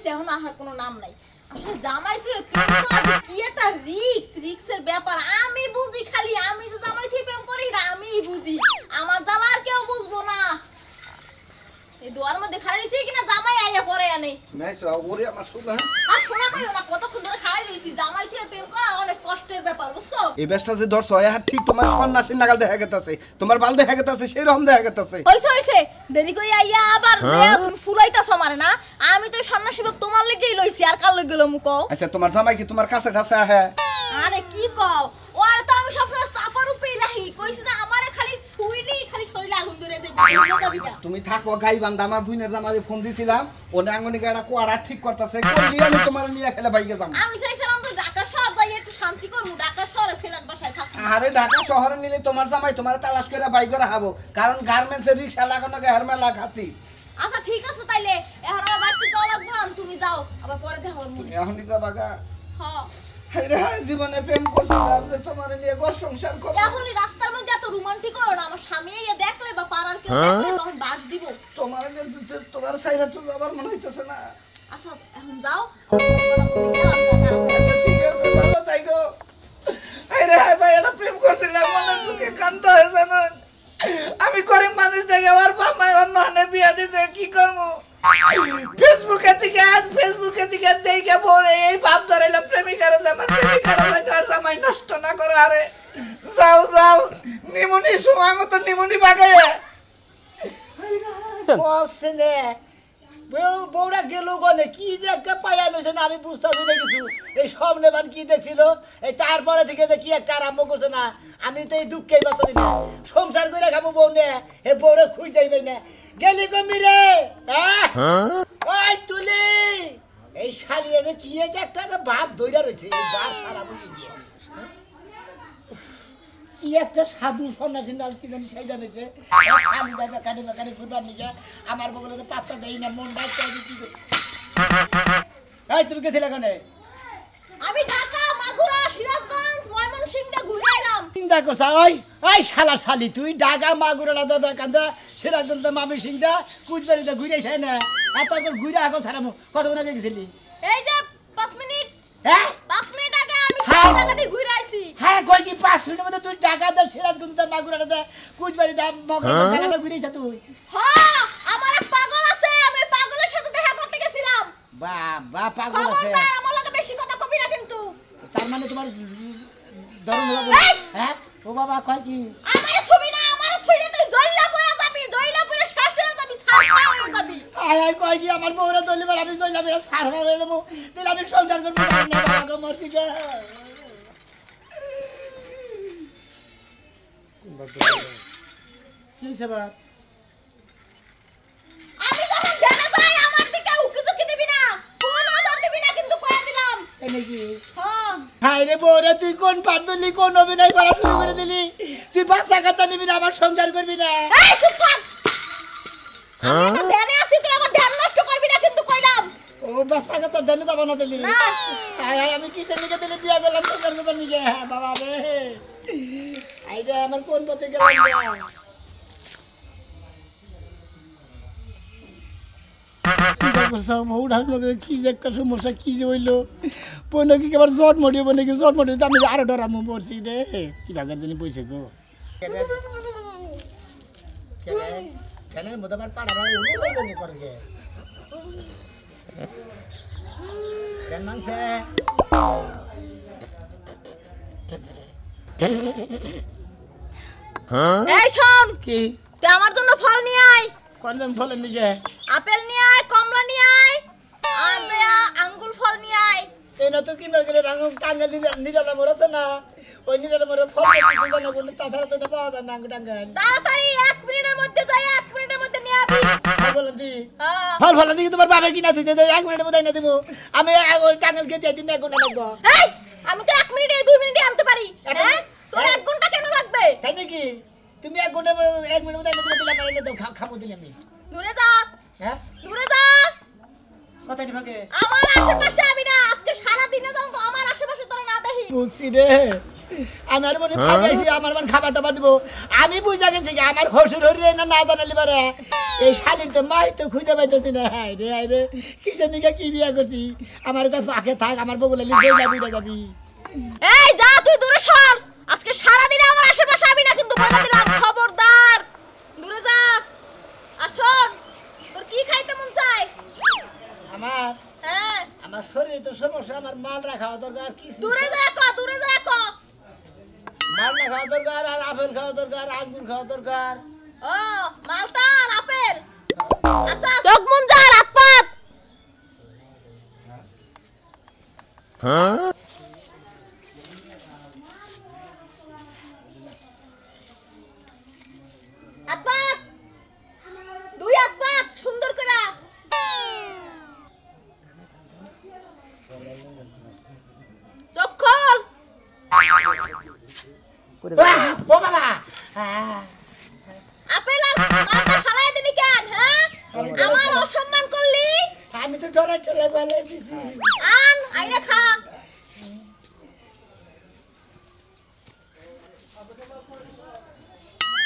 হইছে এখন আহার কোনো নাম নাই আসলে জামাই থেকে কি একটা রিক্সের ব্যাপার আমি বুঝি খালি আমি যে জামাই থেকে প্রেম করি না আমিই বুঝি আমার জ্বালা আর কেউ বুঝবো না এই দুয়ার মধ্যে খাড়া রইছে কিনা জামাই আইয়া পড়ে আনে নাইছো ওরে আমার শোনা আর শোনা কইও না কতক্ষণ ধরে খাড়া রইছি জামাই থেকে প্রেম করা অনেক কষ্টের ব্যাপার বুঝছো এই বেশটা যে ধরছ আর ঠিক তোমার সন্ন্যাসীর নাগাল দেখা গেতাছে তোমার বাল দেখা গেতাছে সেই রকম দেখা গেতাছে হইছে দেরি কই আইয়া আবার তুমি ফুলাইতাছ আমারে না আমি তো সন্ন্যাসী বাপ তোমার লাগেই লইছি আর কাল লই গেলম কও আচ্ছা তোমার জামাই কি তোমার কাছে ঢাসা হে আরে কি কও ওর তো আমি সবসময় চাপার উপরেই রাখি কইছি যে আমারে খালি ছুইলেই খালি শরীরে আগুন ধরে দেব তুমি থাকো গাই বান্দা আমার বুইনের জামাই ফোন দিছিলাম ওনে আঙ্গনি গাড়া কোয়াড়া ঠিক করতেছে কইলি আমি তোমার নিয়ে খেলে বাইকে যাম আমি চাইছিলাম তো ঢাকা শহর যাই একটু শান্তি করব ঢাকা শহরে ফেলার বাসায় থাকব আরে ঢাকা শহরে নিলে তোমার জামাই তোমার তালাশ করে বাইক করে হাবো কারণ গার্মেন্টসের রিকশা লাগানো গে হেরমেলা খাতি আচ্ছা ঠিক আছে তাইলে এখন আমার বাড়িতে যাওয়া লাগবে আর তুমি যাও আবার পরে দেখা হবে এখনই যাবাগা হ্যাঁ হায়রে হায় জীবনে প্রেম করছিলাম যে তোমার নিয়ে ঘর সংসার করব এখনই রাস্তার মধ্যে এত রোমান্টিক হও না আমার স্বামী এসে দেখলে বা পাড়ার কেউ দেখলে তখন বাদ দিব তোমার যে তোমার সাইরা তো যাবার মনে হইতেছে না আচ্ছা এখন যাও ঠিক আছে ভালো থাকো হায়রে হায় ভাই এটা প্রেম করছিলাম মনের দুঃখে কান্দ হয়ে জানেন আমি গরিব মানুষ দেখে আমার বাবা অন্য হানে বিয়া দিছে কি করবো ফেসবুকে থেকে দেখে পড়ে এই ভাব ধরাইলাম প্রেমিকারা আমার প্রেমিকারা আর জামাই নষ্ট না করে আরে যাও নিমুনি সময় মতো নিমুনি বাগাইয়া বসনে বউরা গেল গনে কি যে একটা পায়া লইছে না আমি বুঝতাছি না কিছু এই সব নেবান কি দেখছিল এই তারপরে থেকে যে কি একটা আরম্ভ করছে না আমি তো এই দুঃখেই বাঁচাছি না সংসার করে খাবো বউ নে এ বউরে খুঁজ যাইবে না গেলি গমি রে ওই তুলি এই শালিয়ে যে কি একটা ভাব ধইরা রয়েছে এই ভাব সারা বুঝি কি একটা সাধু সন্ন্যাসী নাল কি জানি সেই জানিছে খালি জায়গা কানে ফুটবার নিকা আমার বগলে তো পাত্তা দেই না মন ডাক চাই কি এই তুমি গেছিলে কোনে আমি ঢাকা মাগুরা সিরাজগঞ্জ ময়মনসিংহটা ঘুরে এলাম চিন্তা করছ ওই শালা শালি তুই ঢাকা মাগুরা দেবে কান্দা সিরাজগঞ্জ মামি সিংদা কুচবাড়িতে ঘুরেছে না এত ঘুরে আগো ছাড়ামু কতক্ষণ আগে গেছিলি এই যে 5 মিনিট হ্যাঁ 5 মিনিট আগে আমি ঢাকা দিয়ে ঘুরে আইছি হ্যাঁ কই কি 5 মিনিটের মধ্যে তুই ঢাকা দা সিরাজগঞ্জ দা মাগুরা দা কুচবাড়ি দা মগরা দা ঘুরেছ তুই হ্যাঁ আমার এক পাগল আছে আমি পাগলের সাথে দেখা করতে গেছিলাম বাবা পাগল আছে খবরদার আমার লগে বেশি কথা কবি না কিন্তু তার মানে তোমার ধরন হবে হ্যাঁ ও বাবা কয় কি আমারে ছবি না আমারে ছইরে তুই জইলা পড়া পড়ে শেষ হয়ে যাবি ছাড় হয়ে যাবি আয় কয় কি আমার বউরা জইলে আমি জইলা বেরা ছাড় হয়ে যাবো দিলে আমি সংসার করব না বাবা গো মরছি গো কি সেবা আমি যখন জানা যাই আমার দিকে উকি ঝুঁকি দিবি না কোন নজর দিবি না কিন্তু কইয়া দিলাম এনেছি হ্যাঁ হাই রে বউরা তুই কোন পার দিলি কোন অভিনয় করা শুরু করে দিলি তুই বাচ্চা কাচ্চা নিবি না আমার সংসার করবি না এই চুপ কর আমি তো ধ্যানে আছি তুই এখন ধ্যান নষ্ট করবি না কিন্তু কইলাম ও বাচ্চা কাচ্চা দেন তো বানা দিলি না আয় আমি কিসের নিকে দিলি বিয়া করলাম সংসার করবার নিকে বাবা রে আই রে আমার কোন পথে গেলাম কি যে একটা সমস্যা কি যে হইলো বই নাকি আবার জট মরিয়ে নাকি জট মরিয়ে আমি আরো ডরামো পড়ছি রে কি ভাগার জানি পয়সা গো কেন মোদাবার পাড়া করে কেন মাংসে এই শোন কি তুই আমার জন্য ফল নিয়ে আয় কোন ফলের নিকে আপেল নিয়ে আয় কমলা নিয়ে আয় আর আঙ্গুর ফল নিয়ে আয় এই না তো কিনবার গেলে টাঙ্গাল নিরালা মরেছে না ওই নিরালা মরে ফল জানো তাছাড়া তো পাওয়া যায় না আঙ্গুর টাঙ্গাল তাড়াতাড়ি 1 মিনিটের মধ্যে যাই 1 মিনিটের মধ্যে নিয়ে আবি বলেন দি হ্যাঁ ফল ফল দিকে তোমার বাবা কিনা দিতে 1 মিনিটের মধ্যে না দিব আমি টাঙ্গাল খেতে দিন 1 ঘন্টা লাগবো এই আমি তো 1 মিনিটে 2 মিনিটে আনতে পারি হ্যাঁ তোর 1 ঘন্টা কেন লাগবে তাই নাকি তুমি 1 ঘন্টা 1 মিনিটের মধ্যে দিলাম আর এনে দাও খাবো দিলাম আমি দূরে যা হ্যাঁ দূরে যা কথা নি ভাগে আমার আশেপাশে আমি না আজকে সারা দিনে যখন তো আমার আশেপাশে তোরা না দেখি বুঝছি রে আমার মনে থাকাইছি আমার খাবার টাবার দিব আমি বুঝা গেছি আমার হসুর হরি না জানালি পারে এই শালির তো মাই তো খুঁজে পাইতেছি না। হায় রে কিসের নিকে কি বিয়া করছি, আমার কাছে পাকে থাক, আমার বগুলা লিখে যাবি না যাবি। এই যা তুই দূরে সর, আজকে সারা দিন আমার আশেপাশে আবি না কিন্তু বলে দিলাম, খবরদার দূরে যা। আসুন, তোর কি খাইতে মন চায়? আমার হ্যাঁ আমার শরীরে তো সমস্যা, আমার মাল না খাওয়া দরকার। কি দূরে যা ক, দূরে যা ক। মাল না খাওয়া দরকার, আর আপেল খাওয়া দরকার, আঙ্গুর খাওয়া দরকার। ও মালটা আর আপেল। আচ্ছা চোখ মন যা, রাত পাত। হাত পাত, দুই হাত পাত সুন্দর করে। চোখ খোল। ও বাবা, আপেল আর মালটা ফালাই দিলি কেন? হ্যাঁ আমার অসম্মান করলি। আমি তো ডরাই ঠেলে বলে দিছি। আন আইনা খা।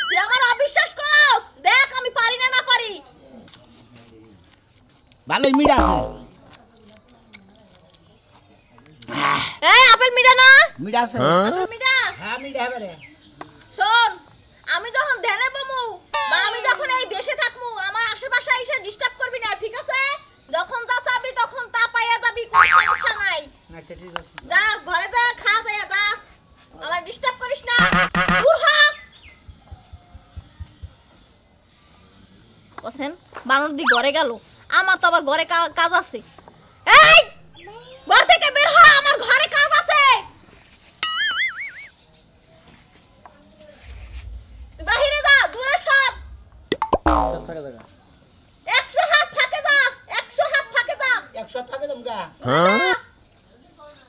তুই আমার অবিশ্বাস করস? দেখ আমি পারি না না পারি। ভালোই মিঠা আছে। এই আপেল মিঠা না? মিঠা আছে? আপেল মিঠা? হ্যাঁ মিঠা হবে রে। শোন, আমি যখন ধ্যানে বমু বা আমি যখন এই বেশে থাকমু, আমার আশেপাশে এসে ডিস্টার্ব করবি না, ঠিক আছে? যখন যা চাবি তখন তা পাইয়া যাবি, কোনো সমস্যা নাই। আচ্ছা ঠিক আছে। যা ঘরে যা, খা যায় যা, আমার ডিস্টার্ব করিস না, দূর হ। কোসেন বানর দি ঘরে গেল, আমার তো আবার ঘরে কাজ আছে। এই ঘর থেকে বের হ, আমার ঘরে কাজ আছে। তুই বাহিরে যা, দূরে সর। 100 হাত ফাঁকে যা, 100 হাত ফাঁকে যা। 100 থাকে তোমরা।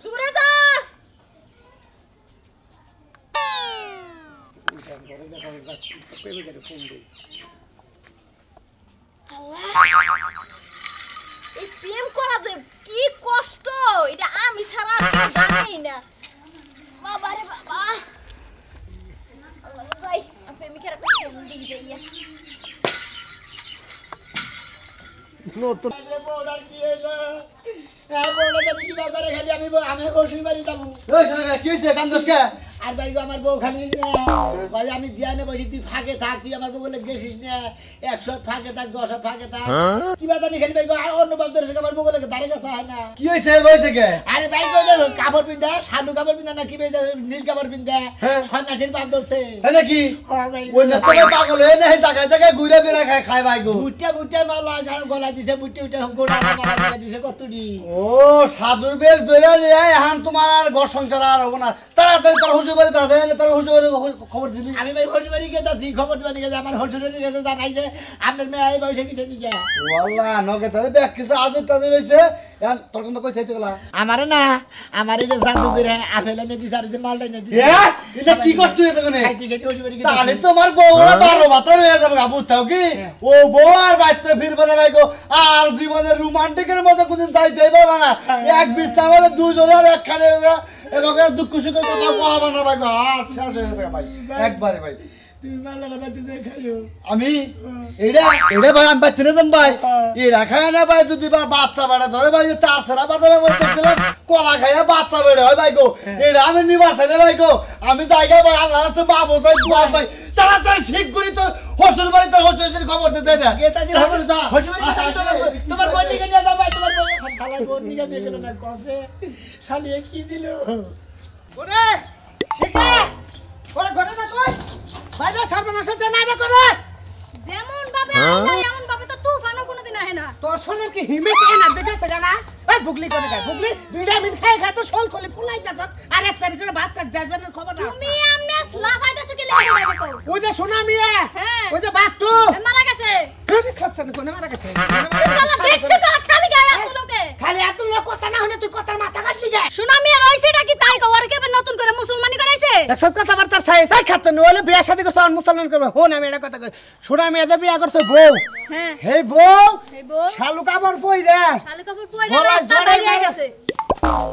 দূরে যা। এই প্রেম করা যে কি কষ্ট, এটা আমি ছাড়া আর কেউ জানেই না। বাবা রে বাবা, আল্লাহ যাই আর প্রেমিকের একটা ফোন দিয়ে যাইয়া। নতুন বউটার কি হইলো? হ্যাঁ বউটা জানি কি ব্যাপারে, খালি আমি শ্বশুর বাড়ি যাবো। ওই শোনা কি হইছে কান্দস কে? আর ভাই গো, আমার বউ খালি বলে আমি ধ্যানে বসি, তুই ফাঁকে থাক, তুই আমার বউ বলে গেছিস না, 100 ফাঁকে থাক, 10 ফাঁকে থাক। কি বাতা নি খালি ভাই গো, আর অন্য বাপ ধরেছে আমার বউ বলে দাঁড়ে গেছে হয় না। কি হইছে হইছে কে? আরে ভাই গো, যে কাপড় পিন্দা, শালু কাপড় পিন্দা না কি ভাই, নীল কাপড় পিন্দা, সন্ন্যাসীর বাপ ধরছে। তাই নাকি? হ্যাঁ ভাই ওই না তো পাগল হয়ে না জায়গায় জায়গায় ঘুরে বেড়া খায় ভাই গো। বুটটা মালা গলা দিছে, বুটটা গোড়া মালা গলা দিছে কতটি। ও সাধুর বেশ দইরা নিয়ে এখন তোমার আর ঘর সংসার আর হবো না, তাড়াতাড়ি তোর হুজুর করে তাড়াতাড়ি তোর হুজুর খবর দিলি। আমি ভাই শ্বশুর বাড়ি গেছি, খবর দিবা নিয়ে আমার শ্বশুর বাড়ি গেছে, জানাই যে আপনার মেয়ে এই বয়সে কিছু নিয়ে। ও আল্লাহ নগে তারে ব্যাগ কিছু আজে তাদের হইছে এখন তোর কিন্তু কই চাইতে গেলা? আমারে না, আমারে যে জাদু করে আপেল এনে দিছে আর যে মালটা এনে দিছে। এ এটা কি কষ্ট হইছে কোনে? খাইতে খাইতে শ্বশুর বাড়ি তাহলে গেছি। তোমার বউ 12 মাত্র হয়ে যাবে আবু তাও কি? ও বউ আর বাইতে ফিরবে না ভাই গো, আর জীবনের রোমান্টিকের মধ্যে কোনদিন যাইতে পারবে না। এক বিছনা মধ্যে দুজনে আর একখানে এবারে দুঃখ সুখের কথা কওয়া না ভাই গো, আর শেষ হয়ে যাবে ভাই একবারে ভাই। তুমি মালটা বাতি দিয়ে খাইও। আমি এটা ভাই আমি বাইতে না ভাই, এরা খায় না ভাই, যদি বাচ্চা বেড়া ধরে ভাই তার সেরা বাজারে বলতেছিলাম কলা খাইয়া বাচ্চা বেড়ে হয় ভাই গো, এটা আমি নিবার চাই না ভাই গো। আমি জায়গা ভাই আল্লাহ রাস্তা বাবু চাই দোয়া চাই, তাড়াতাড়ি ঠিক করি তোর শ্বশুর বাড়ি তোর শ্বশুরের খবর দিতে না। গেতাজি শ্বশুর বাড়ি তোমার বোন নিকে নিয়ে যাও ভাই, তোমার বোন শালা বোন নিকে নিয়ে গেল না কসে শালিয়ে কি দিল ওরে শিখা ওরে ঘটে না কই ভাই না সর্বনাশ হচ্ছে না রে করে যেমন ভাবে আইনা এমন ভাবে তো তুফানও কোনোদিন আহে না। তোর শোনের কি হিমেট এ না দেখেছে জানা ওই বুগলি করে গায় বুগলি ভিটামিন খায় খায় তো শোল কোলে ফুলাই যাচ্ছে আর এক সারি করে ভাত কাট যাবে না খবর না। তুমি আমনে লাফাইতাছো কি লাগি না দেখো। ওই যে সোনা মিয়া হ্যাঁ। ওই যে বাট্টু মারা গেছে। ফেরি খাচ্ছে না কোনে মারা গেছে সালা দেখছিস সালা খালি গায়ে এত লোকে। খালি এত লোক কথা না হলে তুই কথার মাথা কাটলি গে সুনামি আর হইছেটা কি তাই কওয়ার কে নতুন করে মুসলমানি করাইছে। একসাথে কথা বার্তা চাই চাই খাচ্ছে না হলে বিয়ে শাদী করছে আর মুসলমান করবে হন আমি এটা কথা কই সোনা মিয়া যে বিয়ে করছে বউ হ্যাঁ হে বউ এই বউ শালু কাপড় পই রে শালি কাপড় পয়লা রাস্তা বাইরে গেছে।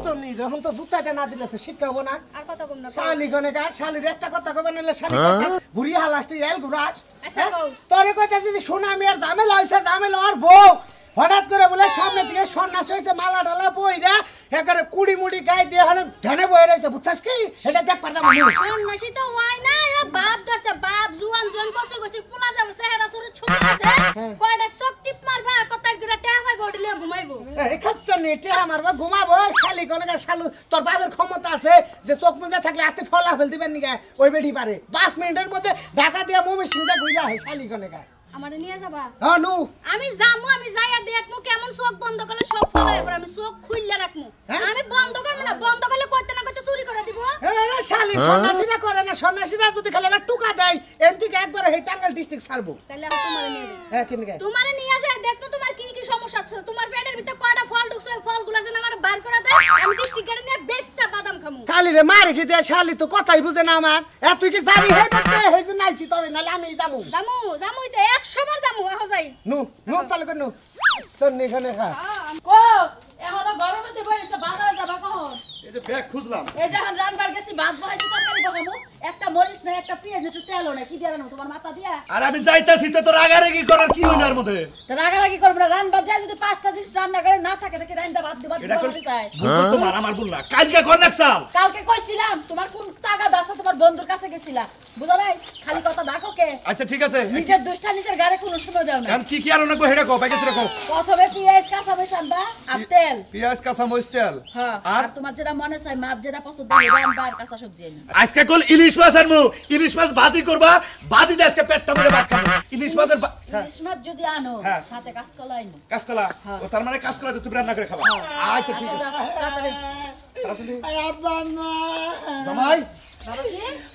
তুমি যখন তো জুতাতে না দিলে তো শিখাবো না আর কথা কম না শালি গনে কার শালির একটা কথা কবে নালে শালি কথা ঘুরি হালাস তুই এল ঘুরাস আচ্ছা, কও। তোরে কইতে যদি শোনা আমি আর ঝামেলা হইছে ঝামেলা আর বউ হঠাৎ করে বলে সামনে থেকে সন্ন্যাস হইছে মালা ডালা বইরা একারে কুড়ি মুড়ি গায়ে দিয়ে হলে ধ্যানে বয়ে রয়েছে বুঝছাস কি এটা দেখ পারতাম সন্ন্যাসী তো হয় না ও বাপ ধরছে বাপ জুয়ান জুয়ান কসে কসে পোলা যাবে চেহারা সুরে ছোট আছে কয়টা চোখ টিপ মারবা আর কথার গুলা টেহা পাইবো উঠলে ঘুমাইবো এই খাচ্ছ নেটে আমার বা ঘুমাবো শালি গনে কার শালু তোর বাপের ক্ষমতা আছে যে চোখ মুজে থাকলে হাতে ফলা ফেল দিবেন নিগা ওই বেটি পারে 5 মিনিটের মধ্যে ঢাকা দিয়ে মুমি সিংটা ঘুরা হয় শালি গনে কার আমারে নিয়ে যাবা হ্যাঁ নু আমি যামু আমি যাইয়া দেখমু কেমন চোখ বন্ধ করলে সব ফলো এবার আমি চোখ খুললে রাখমু আমি বন্ধ করব না বন্ধ করলে কইতে না কইতে চুরি করে দিব আরে শালি সন্ন্যাসীরা করে না সন্ন্যাসীরা যদি খালি আবার টুকা দেয় এনতিকে একবার এই টাঙ্গাইল ডিস্ট্রিক্ট ছাড়বো তাহলে আমি তোমারে নিয়ে যাই হ্যাঁ কিনকে তোমারে নিয়ে যাই দেখতো তোমার কি কি সমস্যা আছে তোমার পেটের ভিতরে কয়টা ফল ঢুকছে ওই ফলগুলো যেন আমার বার করে দাও আমি ডিস্ট্রিক্টে নিয়ে বেশা বাদাম খামু খালি রে মারি কি দে শালি তো কথাই বুঝে না আমার এ তুই কি যাবি হে দেখতে হেই যে নাইছি তোরে নালে আমি যামু যামুই তো 100 বার যামু আহ যাই নু নু চালু কর নু চন্নি খানে খা কো এখনো গরম হতে বইছে বাজারে যাবা কখন এই যে ব্যাগ খুঁজলাম এই যখন রান্নার গেছি ভাত বহাইছি তরকারি বহামু একটা মরিচ না একটা পেঁয়াজ একটু তেলও না কি দিয়া রান্না তোমার মাথা দিয়া আর আমি যাইতাছি তো তোর আগারেগি করার কি হইল এর মধ্যে তো রাগারাগি করব না রান্নার যায় যদি 5টা জিনিস রান্না করে না থাকে তাকে রান্না ভাত দিবা এটা কোন ভুল তোমার আমার ভুল না কালকে কোন নাকসাল কালকে কইছিলাম তোমার কোন টাকা দাসা তোমার বন্ধুর কাছে গেছিলা বুঝো নাই খালি কথা ডাকো কে আচ্ছা ঠিক আছে নিজের দুষ্টা নিজের গারে কোনো সময় দাও না এখন কি কি আর অনেক হেডা কো প্যাকেজ রাখো প্রথমে পেঁয়াজ কাঁচা মরিচ আনবা আর তেল পেঁয়াজ কাঁচা মরিচ তেল হ্যাঁ আর আর তোমার যেটা মনে চাই মাছ যেটা পছন্দ হয় রান্না আর কাঁচা সবজি আনি আজকে কল ইলিশ মাছ আনমু ইলিশ মাছ ভাজি করবা ভাজি দিয়ে আজকে পেটটা ভরে ভাত খাবো ইলিশ মাছের ইলিশ মাছ যদি আনো হ্যাঁ। সাথে কাঁচকলা আনো কাঁচকলা ও তার মানে কাঁচকলা তুমি রান্না করে খাবা আচ্ছা ঠিক আছে তাড়াতাড়ি আসলে আব্বা মা জামাই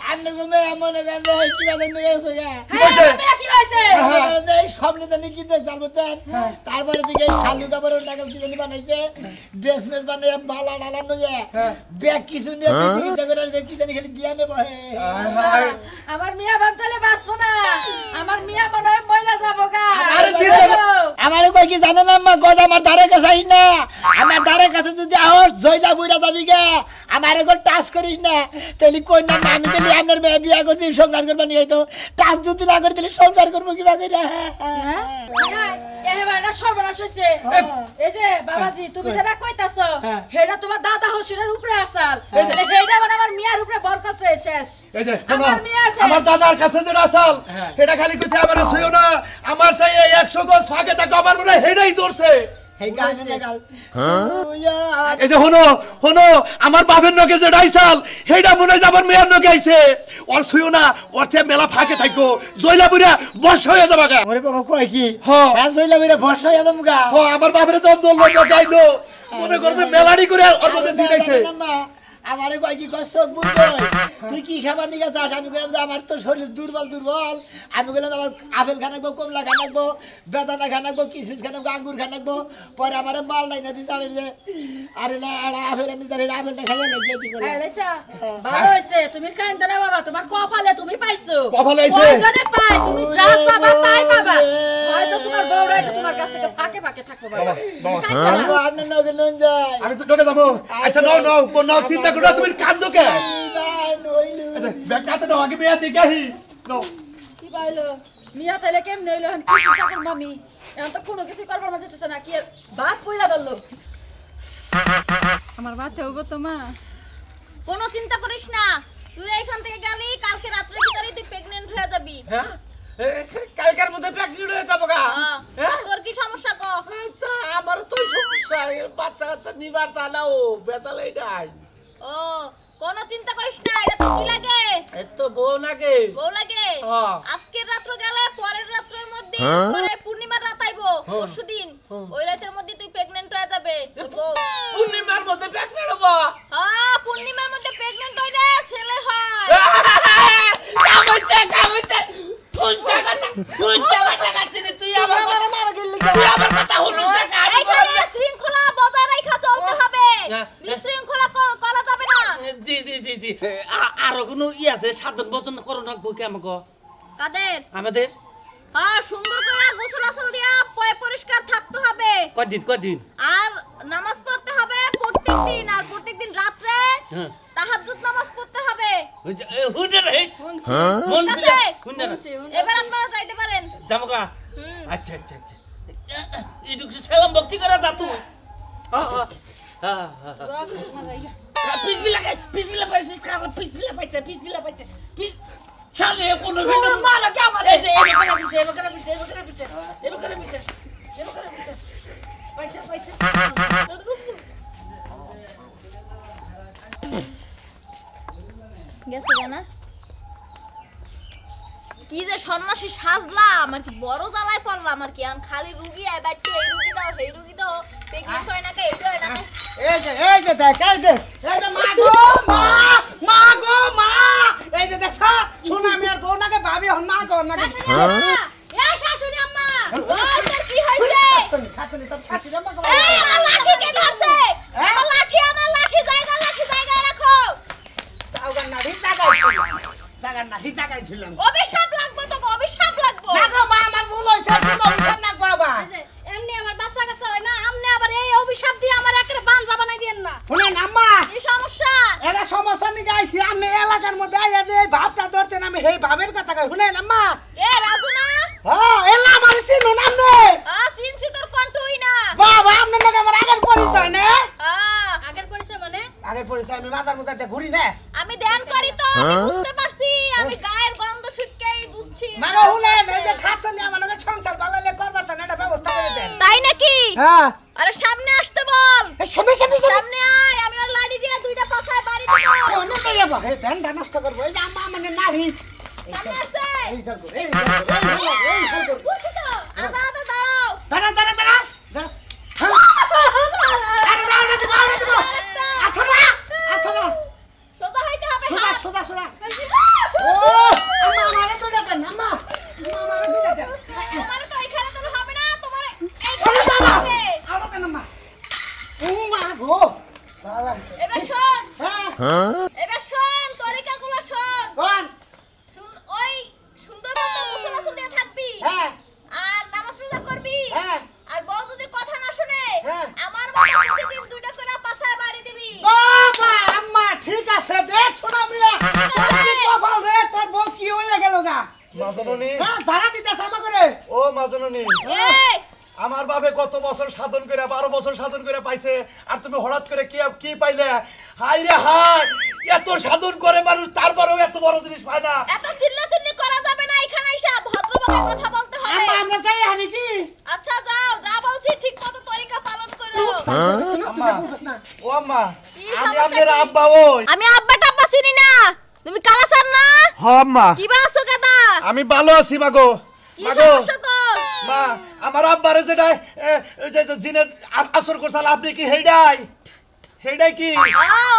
আমনে গমে মনে জানে কি বাদে নিয়ে এসে গা কি হইছে কি হইছে এই স্বপ্নে জানি কি দেখ জানবতেন তারপরে দিকে শালু কাপড়ের টাকা কি জানি বানাইছে ড্রেস মেস বানাই মালা ডালা নয়ে ব্যাগ কিছু নিয়ে পৃথিবীতে করে কি জানি খালি দিয়া নেব হে আমার মিয়া বান্তালে বাঁচবো না আমার মিয়া মনে হয় মইরা যাবো গা আরে চিন্তা আমারে কই কি জানে না মা গজ আমার ধারে কাছে আইস না আমার ধারে কাছে যদি আহস জয়লা বুইরা যাবি গা আমারে কই টাচ করিস না তেলি কই না আমি তেলি আমার মেয়ে বিয়া করছি সংসার করবা নিয়ে তো টাচ যদি না করে তেলি সংসার করব কি বা কইরা এবার না সর্বনাশ হইছে এই যে বাবাজি তুমি যেটা কইতাছো হেডা তোমার দাদা হসুরের উপরে আসাল হেডা মানে আমার মিয়ার উপরে বরকছে শেষ এই যে আমার মিয়া শেষ আমার দাদার কাছে যেটা আসাল এটা খালি কইছে আমার শুইও না আমার সেই 100 গজ ফাঁকে টাকা আমার মনে হেডাই ধরছে এই গানে লাগাল এই যে হনো আমার বাপের নকে যে ডাইসাল হেডা মনে হয় আমার মেয়ের নকে আইছে ওর শুইও না ওর চেয়ে মেলা ফাঁকে থাকো জয়লা বুড়া বর্ষ হয়ে যাবা গা ওরে বাবা কই কি হ্যাঁ হ্যাঁ জয়লা বইরা বর্ষ হয়ে যাম গা ও আমার বাপের তো দল লোক গাইলো মনে করছে মেলাড়ি করে ওর মধ্যে দিলাইছে আমারে কই কি কষ্ট বুঝই তুই কি খাবার নিয়ে যাস আমি কইলাম যে আমার তো শরীর দুর্বল আমি কইলাম আমার আপেল খানাকবো কমলা খানাকবো বেদানা খানাকবো কিশমিশ খানাকবো আঙ্গুর খানাকবো পরে আমারে মাল নাই না দি জানি যে আরে না আর আপেল আনি জানি আপেলটা খাইয়া না যেটি করে হ্যাঁ লাইসা ভালো হইছে তুমি কাইন্দা না বাবা তোমার কপালে তুমি পাইছো কপালে আইছে। কয়জনে পায় তুমি যা চাবা তাই পাবা হয়তো তোমার বউরা একটু তোমার কাছ থেকে ফাঁকে থাকবো বাবা বাবা আল্লাহ আপনার নগে নন যায় আমি তো ঢোকে যাবো আচ্ছা নাও চিন্তা করো না, তুমি কান্দো কে ভাই নইলু আচ্ছা ব্যাগ কাটে দাও আগে মেয়ে দিগাহি নাও কি পাইলো মিয়া তাইলে কেমনে হইলো এখন কি চিন্তা করব আমি এখন তো কোনো কিছু করবার মধ্যে যেতেছে না কি আর ভাত পইরা দললো আমার বাচ্চা হইব তো মা কোনো চিন্তা করিস না তুই এইখান থেকে গেলি কালকে রাতের ভিতরে তুই প্রেগন্যান্ট হয়ে যাবি হ্যাঁ কালকের মধ্যে প্রেগন্যান্ট হয়ে যাবো গা হ্যাঁ তোর কি সমস্যা ক আচ্ছা আমার তো সমস্যা বাচ্চা কাচ্চা নিবার চালাও বেতালাই নাই ও কোনো চিন্তা করিস না এটা তোর কি লাগে এত বউ নাকি বউ লাগে হ্যাঁ। আজকের রাত্র গেলে পরের রাত্রের মধ্যে পরে পূর্ণিমার রাত আইবো পরশুদিন ওই রাতের মধ্যে তুই প্রেগন্যান্ট হয়ে যাবে তোর বউ পূর্ণিমার মধ্যে প্রেগন্যান্ট হবো হ্যাঁ পূর্ণিমার মধ্যে প্রেগন্যান্ট হইলে ছেলে হয় কাগজে কোনটা কথা কাটছিস তুই আমার কথা হলো না এইখানে শৃঙ্খলা বজায় রাখা চলতে হবে বিশৃঙ্খলা করা যাবে না জি আরো কোনো আছে সাধন বচন করো না বউকে আমাকে কাদের আমাদের হ্যাঁ সুন্দর করে গোসল আসল দিয়া পয় পরিষ্কার থাকতে হবে কদিন আর নামাজ পড়তে হবে পড়তে প্রত্যেকদিন আর প্রত্যেকদিন রাতে তাহাজ্জুদ নামাজ পড়তে হবে। হুন্ডা রে মন ঠিক দিলা আছে? হুন্ডা এবার আপনারা যাইতে পারেন। জামকা আচ্ছা আচ্ছা আচ্ছা এটুকু সালাম ভক্তি করা যা তুই পিসবিলা পাইছে কাল পিসবিলা পাইছে পিস চালে কোন ভিন্ন মারা কে আমার এই যে এবারে পিছে পাইছে গেছে না কি যে সন্ন্যাসী সাজলাম আর কি বড় জ্বালায় পড়লাম আর কি এখন খালি রুগী আয় বাইতে এই রুগী দাও সেই রুগী দাও প্রেগনেন্ট হয় না কে এটা হয় না এই যে দেখ এই যে মা গো মা এই যে দেখ শোনা আমি আর বউ নাকে ভাবি হন মা গো নাকে এই শাশুড়ি আম্মা ওই তোর কি হইছে শাশুড়ি তোর শাশুড়ি আম্মা এই আমার লাঠি কে ধরছে আমার লাঠি জায়গা রাখো তাওগান না জায়গায় ছিলাম অভিশাপ লাগবে তো অভিশাপ লাগবে না গো মা আমার ভুল হইছে অভিশাপ না বাবা এমনি আমার বাচ্চা কাছে হয় না আমনে আবার এই অভিশাপ দিয়ে আমার একটা বানজা বানাই দেন না শুনেন আম্মা কি সমস্যা এটা সমস্যা নিয়ে গাইছি আপনি এলাকার মধ্যে আইয়া যে এই ভাবটা ধরছেন আমি সেই ভাবের কথা কই শুনেন আম্মা এ রাজু না হ্যাঁ এলা আমার চিনুন আপনি চিনছি তোর কন্টুই না বাবা আপনি নাকি আমার আগের পরিচয় না আগের পরিচয় মানে আগের পরিচয় আমি মাজার মুজারতে ঘুরি না আমি ধ্যান করি তো আমি বুঝতে পারছি আমি গায়ের গন্ধ শুকেই বুঝছি মাগো শুনেন এই যে খাচ্ছেন আমার নাকি সংসার বালাইলে করবার না এটা ব্যবস্থা করে দেন তাই নাকি হ্যাঁ আরে সামনে আসতে বল এই সামনে সামনে আয় আমি ওর লাড়ি দিয়ে দুইটা পাছায় বাড়ি দেব ওনে তো যাবো এই ধ্যানটা নষ্ট করবো এই যে আম্মা মানে নাড়ি সামনে আসছে এই করবো বুঝছি তো আদা দাঁড়াও দাঁড়া আচ্ছা সোজা হইতে হবে সোজা ও আম্মা আমারে তো দেন আম্মা আমারে তো দেন তোমারে তো এখানে তো হবে না তোমারে বাবা হবে আড়া দেন আম্মা ও মা গো বাবা এবার শোন হ্যাঁ এবার শোন তরিকাগুলো শোন কোন ওই সুন্দর মতো মুসলমান দিয়ে থাকবি হ্যাঁ আর নামাজ রোজা করবি হ্যাঁ আর বউ যদি কথা না শুনে হ্যাঁ। আমার মতো প্রতিদিন দুইটা করে পাছায় বাড়ি দিবি বাবা আম্মা ঠিক আছে দেখ শোনা মিয়া কি কপাল রে তোর বউ কি হয়ে গেল গা মাজননী হ্যাঁ ধারা দিতেছ আমা করে ও মাজননী এই আমার বাবে কত বছর সাধন করে 12 বছর সাধন করে পাইছে আর তুমি হঠাৎ করে কি পাইলে হাই রে হাই এত সাধন করে মানুষ তারপরেও এত বড় জিনিস পায় না এত চিল্লাচিল্লি করা যাবে না এখানে আইসা ভদ্রভাবে কথা বলতে হবে আম্মা আমরা যাই হানি কি আচ্ছা যাও যা বলছি ঠিক মতো তরিকা পালন করো আম্মা ও আম্মা কি আমি সমস্যা আপনার কি? আব্বা ওই আমি আব্বা টাব্বা চিনি না তুমি কালাসার না হ্যাঁ আম্মা কি বাসো গাদা আমি ভালো আছি মাগো কি সমস্যা তোর মা আমার আব্বারে যেটা জিনে আসর করছাল আপনি কি হেডাই কি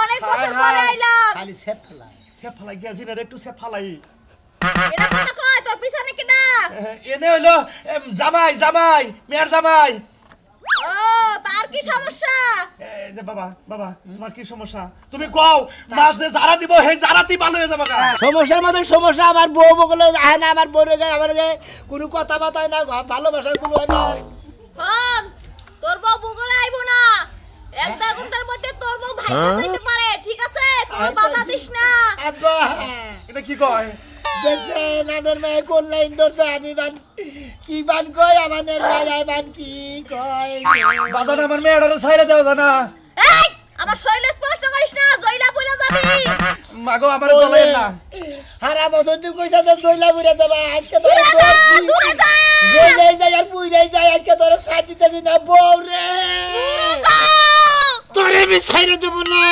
অনেক বছর পরে আইলাম খালি সেপ ফেলা সে ফালাই গিয়া জিনের একটু সে ফালাই এটা কথা কয় তোর পিছনে কিনা এনে হইলো জামাই মেয়ের জামাই ও তার কি সমস্যা এই যে বাবা তোমার কি সমস্যা তুমি কও মাছ যে যারা দিব সেই জারাতি ভালো হয়ে যাবে গা সমস্যার মধ্যে সমস্যা আমার বউ বগলে আয় না আমার বউরে গায়ে আমার গায়ে কোনো কথা বাতায় না ভালোবাসার কোনো হয় না হন তোর বউ ভূগোলে আইবো না 1-1.5 ঘন্টার মধ্যে তোর বউ ভাইতে যাইতে পারে ঠিক আছে কোনো বাধা দিস না আব্বা এটা কি কয় দেখছে নামের মেয়ে কোন লাইন ধরছে আমি কি বান কয় আমাদের ভাই বান কি কয় বাজান আমার মেয়েটারে ছাইরে দেওয়া জানা এই আমার শরীরে স্পষ্ট করিস না জয়লা পড়ে যাবি মাগো আমারে জ্বলেন না হারা বছর তুই কইছা যে জয়লা পুরে যাবা আজকে তোর দূরে যা জয়লাই যায় আর পুইরাই যায় আজকে তোর সাথ দিতেছি না বউ রে দূরে যা তোরে আমি ছাইরে দেব না